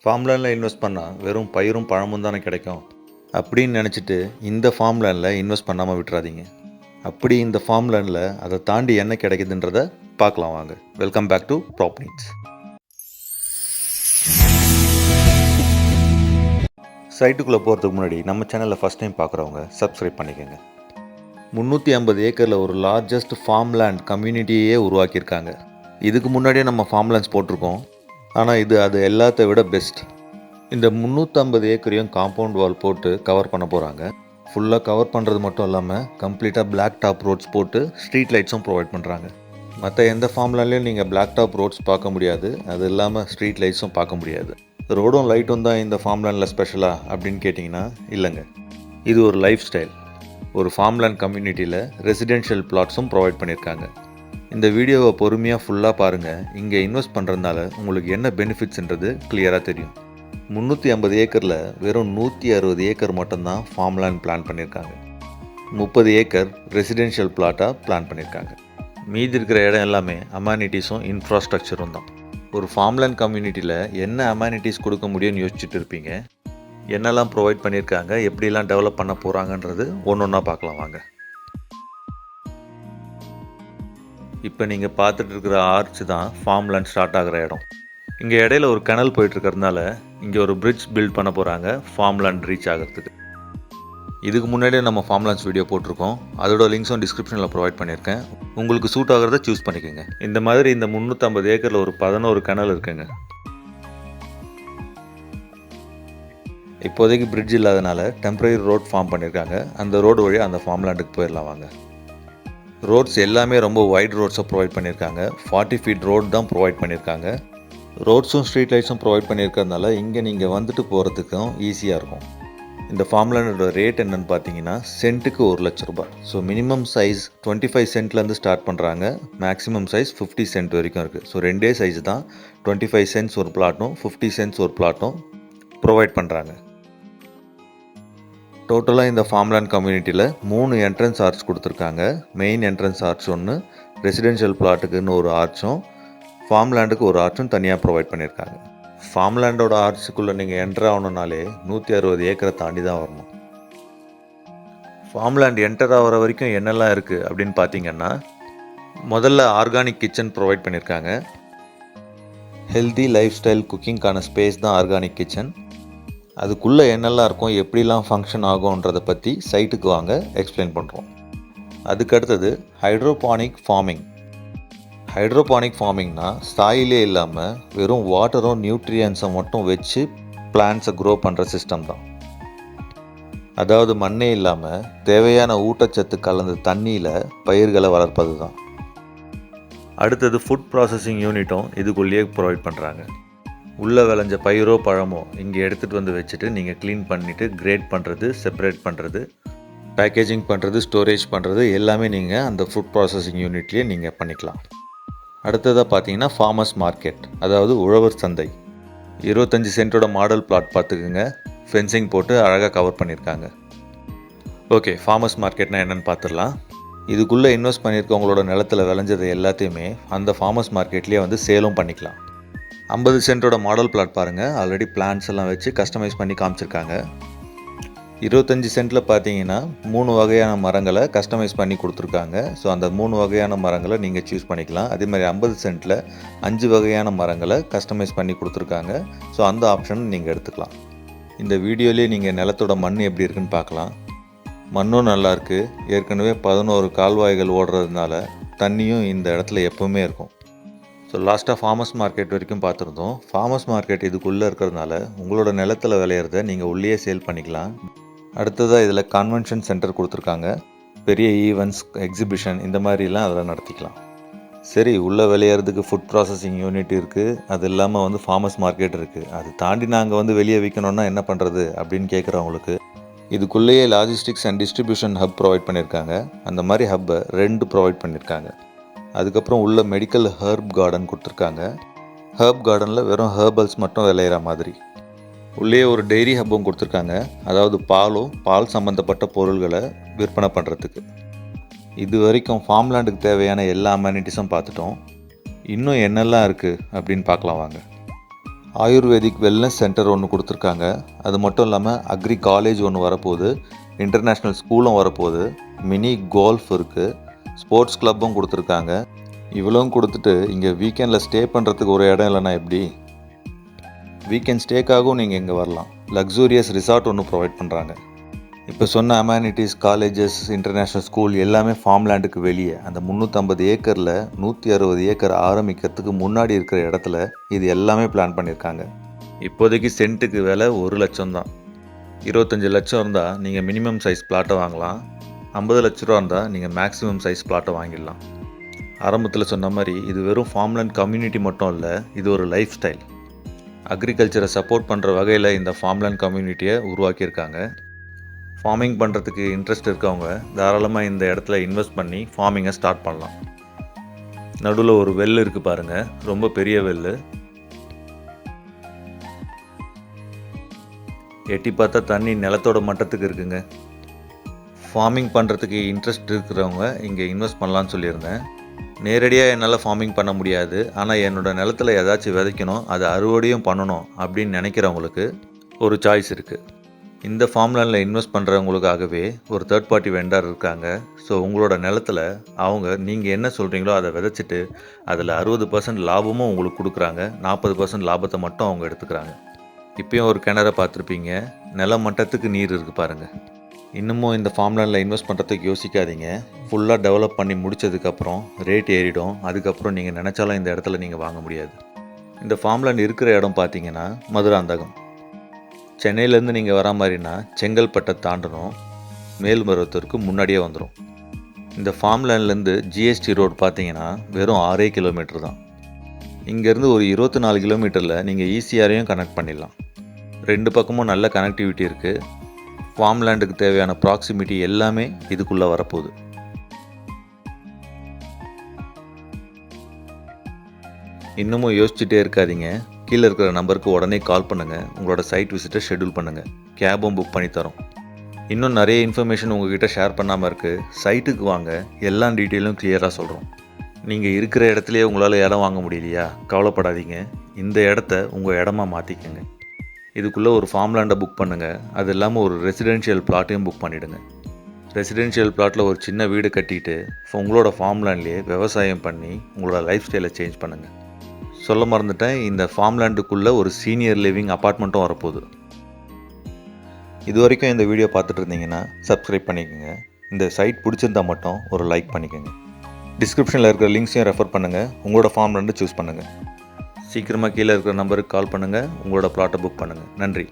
ஃபார்ம்லேண்டில் invest பண்ணால் வெறும் பயிரும் பழமும் தானே கிடைக்கும் அப்படின்னு நினச்சிட்டு இந்த ஃபார்ம்லேண்டில் இன்வெஸ்ட் பண்ணாமல் விட்டுறாதீங்க. அப்படி இந்த ஃபார்ம்லேண்டில் அதை தாண்டி என்ன கிடைக்குதுன்றதை பார்க்கலாம் வாங்க. Welcome back to properties. சைட்டுக்குள்ளே போகிறதுக்கு முன்னாடி நம்ம சேனலில் ஃபஸ்ட் டைம் பார்க்குறவங்க சப்ஸ்கிரைப் பண்ணிக்கோங்க. 350 ஏக்கரில் ஒரு லார்ஜஸ்ட் ஃபார்ம்லேண்ட் கம்யூனிட்டியே உருவாக்கியிருக்காங்க. இதுக்கு முன்னாடியே நம்ம ஃபார்ம்லேண்ட்ஸ் போட்டிருக்கோம், ஆனால் இது அது எல்லாத்த விட பெஸ்ட். இந்த 350 ஏக்கரையும் காம்பவுண்ட் வால் போட்டு கவர் பண்ண போகிறாங்க. ஃபுல்லாக கவர் பண்ணுறது மட்டும் இல்லாமல் கம்ப்ளீட்டாக பிளாக் டாப் ரோட்ஸ் போட்டு ஸ்ட்ரீட் லைட்ஸும் ப்ரொவைட் பண்ணுறாங்க. மற்ற எந்த ஃபார்ம்லேண்ட்லேயும் நீங்கள் பிளாக் டாப் ரோட்ஸ் பார்க்க முடியாது, அது இல்லாமல் ஸ்ட்ரீட் லைட்ஸும் பார்க்க முடியாது. ரோடும் லைட்டும் தான் இந்த ஃபார்ம்லேண்டில் ஸ்பெஷலாக அப்படின்னு கேட்டிங்கன்னா இல்லைங்க. இது ஒரு லைஃப் ஸ்டைல். ஒரு ஃபார்ம்லேண்ட் கம்யூனிட்டியில் ரெசிடென்ஷியல் பிளாட்ஸும் ப்ரொவைட் பண்ணியிருக்காங்க. இந்த வீடியோவை பொறுமையாக ஃபுல்லாக பாருங்கள். இங்கே இன்வெஸ்ட் பண்ணுறதுனால உங்களுக்கு என்ன பெனிஃபிட்ஸ்ன்றது கிளியராக தெரியும். 350 ஏக்கரில் வெறும் 160 ஏக்கர் மட்டும்தான் ஃபார்ம்லேண்ட் பிளான் பண்ணியிருக்காங்க. 30 ஏக்கர் ரெசிடென்ஷியல் பிளாட்டாக பிளான் பண்ணியிருக்காங்க. மீதி இருக்கிற இடம் எல்லாமே அமானிட்டிஸும் இன்ஃப்ராஸ்ட்ரக்சரும் தான். ஒரு ஃபார்ம்லேண்ட் கம்யூனிட்டியில் என்ன அமானிட்டிஸ் கொடுக்க முடியும்னு யோசிச்சுட்டு இருப்பீங்க. என்னெல்லாம் ப்ரொவைட் பண்ணியிருக்காங்க, எப்படிலாம் டெவலப் பண்ண போகிறாங்கன்றது ஒன்று ஒன்றா பார்க்கலாம் வாங்க. இப்போ நீங்கள் பார்த்துட்டு இருக்கிற ஆர்ச் தான் ஃபார்ம்லேண்ட் ஸ்டார்ட் ஆகிற இடம். இங்கே இடையில ஒரு கனல் போயிட்டுருக்கிறதுனால இங்கே ஒரு பிரிட்ஜ் பில்ட் பண்ண போகிறாங்க ஃபார்ம்லேண்ட் ரீச் ஆகிறதுக்கு. இதுக்கு முன்னாடியே நம்ம ஃபார்ம்லேண்ட்ஸ் வீடியோ போட்டிருக்கோம், அதோட லிங்க்ஸும் டிஸ்கிரிப்ஷனில் ப்ரொவைட் பண்ணியிருக்கேன். உங்களுக்கு சூட் ஆகிறத சூஸ் பண்ணிக்கோங்க. இந்த மாதிரி இந்த 350 ஏக்கரில் ஒரு 11 கனல் இருக்குங்க. இப்போதைக்கு பிரிட்ஜ் இல்லாதனால டெம்பரரி ரோட் ஃபார்ம் பண்ணியிருக்காங்க. அந்த ரோடு வழியாக அந்த ஃபார்ம்லேண்டுக்கு போயிடலாம் வாங்க. ரோட்ஸ் எல்லாமே ரொம்ப வைட் ரோட்ஸை ப்ரொவைட் பண்ணியிருக்காங்க. 40 ஃபீட் ரோடு தான் ப்ரொவைட் பண்ணியிருக்காங்க. ரோட்ஸும் ஸ்ட்ரீட் லைட்ஸும் ப்ரொவைட் பண்ணியிருக்கிறதுனால இங்கே நீங்கள் வந்துட்டு போகிறதுக்கும் ஈஸியாக இருக்கும். இந்த ஃபார்ம்லேண்டோட ரேட் என்னென்னு பார்த்தீங்கன்னா சென்ட்டுக்கு 1 லட்ச ரூபாய். ஸோ மினிமம் சைஸ் 25 சென்ட்லேருந்து ஸ்டார்ட் பண்ணுறாங்க, மேக்ஸிமம் சைஸ் 50 சென்ட் வரைக்கும் இருக்குது. ஸோ ரெண்டே சைஸ் தான், 25 சென்ட்ஸ் ஒரு பிளாட்டும் 50 சென்ட்ஸ் ஒரு பிளாட்டும் ப்ரொவைட் பண்ணுறாங்க. டோட்டலாக இந்த ஃபார்ம்லேண்ட் கம்யூனிட்டியில் 3 என்ட்ரன்ஸ் ஆர்ச் கொடுத்துருக்காங்க. மெயின் என்ட்ரன்ஸ் ஆர்ச் ஒன்று, ரெசிடென்ஷியல் பிளாட்டுக்குன்னு ஒரு ஆர்ச்சும், ஃபார்ம்லேண்டுக்கு ஒரு ஆர்ச்சும் தனியாக ப்ரொவைட் பண்ணியிருக்காங்க. ஃபார்ம்லேண்டோட ஆர்ச்சுக்குள்ளே நீங்கள் என்டர் ஆகணுன்னாலே 160 ஏக்கரை தாண்டி தான் வரணும். ஃபார்ம்லேண்ட் என்டர் ஆகிற வரைக்கும் என்னெல்லாம் இருக்குது அப்படின்னு பார்த்தீங்கன்னா, முதல்ல ஆர்கானிக் கிச்சன் ப்ரொவைட் பண்ணியிருக்காங்க. ஹெல்தி லைஃப் ஸ்டைல் குக்கிங்கான ஸ்பேஸ் தான் ஆர்கானிக் கிச்சன். அதுக்குள்ளே என்னெல்லாம் இருக்கும், எப்படிலாம் ஃபங்க்ஷன் ஆகும்ன்றதை பற்றி சைட்டுக்கு வாங்க எக்ஸ்பிளைன் பண்ணுறோம். அதுக்கடுத்தது ஹைட்ரோபானிக் ஃபார்மிங். ஹைட்ரோபானிக் ஃபார்மிங்னா சாயிலே இல்லாமல் வெறும் வாட்டரும் நியூட்ரியன்ஸை மட்டும் வச்சு பிளான்ட்ஸை க்ரோ பண்ணுற சிஸ்டம் தான். அதாவது மண்ணே இல்லாமல் தேவையான ஊட்டச்சத்து கலந்த தண்ணியில் பயிர்களை வளர்ப்பது தான். அடுத்தது ஃபுட் ப்ராசஸிங் யூனிட்டும் இதுக்குள்ளேயே ப்ரொவைட் பண்ணுறாங்க. உள்ளே விளைஞ்ச பயிரோ பழமோ இங்கே எடுத்துகிட்டு வந்து வச்சுட்டு நீங்கள் க்ளீன் பண்ணிவிட்டு கிரேட் பண்ணுறது, செப்பரேட் பண்ணுறது, பேக்கேஜிங் பண்ணுறது, ஸ்டோரேஜ் பண்ணுறது எல்லாமே நீங்கள் அந்த ஃபுட் ப்ராசஸிங் யூனிட்லேயே நீங்கள் பண்ணிக்கலாம். அடுத்ததாக பார்த்தீங்கன்னா ஃபார்மர்ஸ் மார்க்கெட், அதாவது உழவர் சந்தை. 25 சென்ட்டோட மாடல் பிளாட் பார்த்துக்குங்க. ஃபென்சிங் போட்டு அழகாக கவர் பண்ணியிருக்காங்க. ஓகே, ஃபார்மர்ஸ் மார்க்கெட்னால் என்னென்னு பார்த்துடலாம். இதுக்குள்ளே இன்வெஸ்ட் பண்ணியிருக்கவங்களோட நிலத்தில் விளைஞ்சது எல்லாத்தையுமே அந்த ஃபார்மர்ஸ் மார்க்கெட்லேயே வந்து சேலும் பண்ணிக்கலாம். 50 சென்ட்டோட மாடல் பிளாட் பாருங்கள், ஆல்ரெடி பிளான்ஸ் எல்லாம் வச்சு கஸ்டமைஸ் பண்ணி காமிச்சிருக்காங்க. 25 சென்ட்டில் பார்த்தீங்கன்னா 3 வகையான மரங்களை கஸ்டமைஸ் பண்ணி கொடுத்துருக்காங்க. ஸோ அந்த 3 வகையான மரங்களை நீங்கள் சூஸ் பண்ணிக்கலாம். அதே மாதிரி 50 சென்ட்டில் 5 வகையான மரங்களை கஸ்டமைஸ் பண்ணி கொடுத்துருக்காங்க. ஸோ அந்த ஆப்ஷன் நீங்கள் எடுத்துக்கலாம். இந்த வீடியோலேயே நீங்கள் நிலத்தோட மண் எப்படி இருக்குன்னு பார்க்கலாம். மண்ணும் நல்லாயிருக்கு. ஏற்கனவே 11 கால்வாய்கள் ஓடுறதுனால தண்ணியும் இந்த இடத்துல எப்போவுமே இருக்கும். ஸோ லாஸ்ட்டாக ஃபார்மர்ஸ் மார்க்கெட் வரைக்கும் பார்த்துருந்தோம். ஃபார்மர்ஸ் மார்க்கெட் இதுக்குள்ளே இருக்கிறதுனால உங்களோட நிலத்தில் விளையிறத நீங்கள் உள்ளே சேல் பண்ணிக்கலாம். அடுத்ததாக இதில் கன்வென்ஷன் சென்டர் கொடுத்துருக்காங்க. பெரிய ஈவெண்ட்ஸ், எக்ஸிபிஷன் இந்த மாதிரிலாம் அதில் நடத்திக்கலாம். சரி, உள்ளே விளையிறதுக்கு ஃபுட் ப்ராசஸிங் யூனிட் இருக்குது, அது இல்லாமல் வந்து ஃபார்மர்ஸ் மார்க்கெட் இருக்குது, அது தாண்டி நாங்கள் வெளியே விற்கணுன்னா என்ன பண்ணுறது அப்படின்னு கேட்குறவங்களுக்கு இதுக்குள்ளேயே logistics and distribution hub provide பண்ணியிருக்காங்க. அந்த மாதிரி ஹப்பை 2 ப்ரொவைட் பண்ணியிருக்காங்க. அதுக்கப்புறம் உள்ள மெடிக்கல் ஹெர்ப் கார்டன் கொடுத்துருக்காங்க. ஹெர்ப் கார்டனில் வெறும் ஹெர்பல்ஸ் மட்டும் விளையிற மாதிரி. உள்ளே ஒரு டெய்ரி ஹப்பும் கொடுத்துருக்காங்க, அதாவது பால் சம்மந்தப்பட்ட பொருள்களை விற்பனை பண்ணுறதுக்கு. இது வரைக்கும் ஃபார்ம்லேண்டுக்கு தேவையான எல்லா அமெனிட்டிஸும் பார்த்துட்டோம். இன்னும் என்னெல்லாம் இருக்குது அப்படின்னு பார்க்கலாம் வாங்க. ஆயுர்வேதிக் வெல்னஸ் சென்டர் ஒன்று கொடுத்துருக்காங்க. அது மட்டும் இல்லாமல் அக்ரி காலேஜ் ஒன்று வரப்போகுது, இன்டர்நேஷ்னல் ஸ்கூலும் வரப்போகுது, மினி கோல்ஃப் இருக்குது, ஸ்போர்ட்ஸ் கிளப்பும் கொடுத்துருக்காங்க. இவ்வளவும் கொடுத்துட்டு இங்கே வீக்கெண்டில் ஸ்டே பண்ணுறதுக்கு ஒரு இடம் இல்லைன்னா எப்படி? வீக்கெண்ட் ஸ்டேக்காகவும் நீங்கள் இங்கே வரலாம். லக்ஸூரியஸ் ரிசார்ட் ஒன்று ப்ரொவைட் பண்ணுறாங்க. இப்போ சொன்ன அமானிட்டிஸ், காலேஜஸ், இன்டர்நேஷ்னல் ஸ்கூல் எல்லாமே ஃபார்ம் லேண்டுக்கு வெளியே அந்த 350 ஏக்கரில் 160 ஏக்கர் ஆரம்பிக்கிறதுக்கு முன்னாடி இருக்கிற இடத்துல இது எல்லாமே பிளான் பண்ணியிருக்காங்க. இப்போதைக்கு சென்ட்டுக்கு விலை 1 லட்சம் தான். 25 லட்சம் இருந்தால் நீங்கள் மினிமம் சைஸ் பிளாட்டை வாங்கலாம். 50 லட்ச ரூபா இருந்தால் நீங்கள் மேக்ஸிமம் சைஸ் பிளாட்டை வாங்கிடலாம். ஆரம்பத்தில் சொன்ன மாதிரி இது வெறும் ஃபார்ம் லேண்ட் கம்யூனிட்டி மட்டும் இல்லை, இது ஒரு லைஃப் ஸ்டைல். அக்ரிகல்ச்சரை சப்போர்ட் பண்ணுற வகையில் இந்த ஃபார்ம் லேண்ட் கம்யூனிட்டியை உருவாக்கியிருக்காங்க. ஃபார்மிங் பண்ணுறதுக்கு இன்ட்ரெஸ்ட் இருக்கவங்க தாராளமாக இந்த இடத்துல இன்வெஸ்ட் பண்ணி ஃபார்மிங்கை ஸ்டார்ட் பண்ணலாம். நடுவில் ஒரு வெல் இருக்குது பாருங்கள், ரொம்ப பெரிய வெல். எட்டி பார்த்தா தண்ணி நிலத்தோட மட்டத்துக்கு இருக்குங்க. ஃபார்மிங் பண்ணுறதுக்கு இன்ட்ரெஸ்ட் இருக்கிறவங்க இங்கே இன்வெஸ்ட் பண்ணலான்னு சொல்லியிருந்தேன். நேரடியாக என்னால் ஃபார்மிங் பண்ண முடியாது, ஆனால் என்னோடய நிலத்தில் ஏதாச்சும் விதைக்கணும், அதை அறுவடையும் பண்ணணும் அப்படின்னு நினைக்கிறவங்களுக்கு ஒரு சாய்ஸ் இருக்குது. இந்த ஃபார்ம் லேண்டில் இன்வெஸ்ட் பண்ணுறவங்களுக்காகவே ஒரு தேர்ட் பார்ட்டி வெண்டர் இருக்காங்க. ஸோ உங்களோட நிலத்தில் அவங்க நீங்கள் என்ன சொல்கிறீங்களோ அதை விதைச்சிட்டு அதில் 60% லாபமும் உங்களுக்கு கொடுக்குறாங்க, 40% லாபத்தை மட்டும் அவங்க எடுத்துக்கிறாங்க. இப்போயும் ஒரு கிணறை பார்த்துருப்பீங்க, நில மட்டத்துக்கு நீர் இருக்குது பாருங்கள். இன்னமும் இந்த ஃபார்ம் லேண்டில் இன்வெஸ்ட் பண்ணுறதுக்கு யோசிக்காதீங்க. ஃபுல்லாக டெவலப் பண்ணி முடித்ததுக்கப்புறம் ரேட் ஏறிடும். அதுக்கப்புறம் நீங்கள் நினச்சாலும் இந்த இடத்துல நீங்கள் வாங்க முடியாது. இந்த ஃபார்ம் லேண்ட் இருக்கிற இடம் பார்த்தீங்கன்னா மதுராந்தகம். சென்னையிலேருந்து நீங்கள் வரா மாதிரினா செங்கல்பட்டை தாண்டணும், மேல்மருவத்தூருக்கு முன்னாடியே வந்துடும். இந்த ஃபார்ம் லேண்ட்லேருந்து ஜிஎஸ்டி ரோடு பார்த்தீங்கன்னா வெறும் 6 கிலோமீட்டர் தான். இங்கேருந்து ஒரு 24 கிலோமீட்டரில் நீங்கள் ஈசிஆரையும் கனெக்ட் பண்ணிடலாம். 2 பக்கமும் நல்ல கனெக்டிவிட்டி இருக்குது. ஃபார்ம் லேண்டுக்கு தேவையான ப்ராக்சிமிட்டி எல்லாமே இதுக்குள்ளே வரப்போகுது. இன்னமும் யோசிச்சுட்டே இருக்காதீங்க. கீழே இருக்கிற நம்பருக்கு உடனே கால் பண்ணுங்கள். உங்களோட சைட் விசிட்டை ஷெட்யூல் பண்ணுங்கள். கேபும் புக் பண்ணி தரோம். இன்னும் நிறைய இன்ஃபர்மேஷன் உங்ககிட்ட ஷேர் பண்ணாமல் இருக்குது. சைட்டுக்கு வாங்க, எல்லா டீட்டெயிலும் கிளியராக சொல்கிறோம். நீங்கள் இருக்கிற இடத்துலையே உங்களால் இடம் வாங்க முடியலையா? கவலைப்படாதீங்க, இந்த இடத்த உங்கள் இடமா மாற்றிக்கங்க. இதுக்குள்ளே ஒரு ஃபார்ம் லேண்டை புக் பண்ணுங்கள். அது இல்லாமல் ஒரு ரெசிடென்ஷியல் பிளாட்டையும் புக் பண்ணிவிடுங்க. ரெசிடென்ஷியல் பிளாட்டில் ஒரு சின்ன வீடு கட்டிட்டு உங்களோட ஃபார்ம் லேண்ட்லேயே விவசாயம் பண்ணி உங்களோட லைஃப் ஸ்டைலை சேஞ்ச் பண்ணுங்கள். சொல்ல மறந்துட்டேன், இந்த ஃபார்ம் லேண்டுக்குள்ளே ஒரு சீனியர் லிவிங் அப்பார்ட்மெண்ட்டும் வரப்போகுது. இது வரைக்கும் இந்த வீடியோ பார்த்துட்டு இருந்தீங்கன்னா சப்ஸ்கிரைப் பண்ணிக்கோங்க. இந்த சைட் பிடிச்சிருந்தால் மட்டும் ஒரு லைக் பண்ணிக்கோங்க. டிஸ்கிரிப்ஷனில் இருக்கிற லிங்க்ஸையும் ரெஃபர் பண்ணுங்கள். உங்களோட ஃபார்ம் லேண்டு சூஸ் பண்ணுங்கள். சீக்கிரமாக கீழே இருக்கிற நம்பருக்கு கால் பண்ணுங்கள். உங்களோட பிளாட்டை புக் பண்ணுங்கள். நன்றி.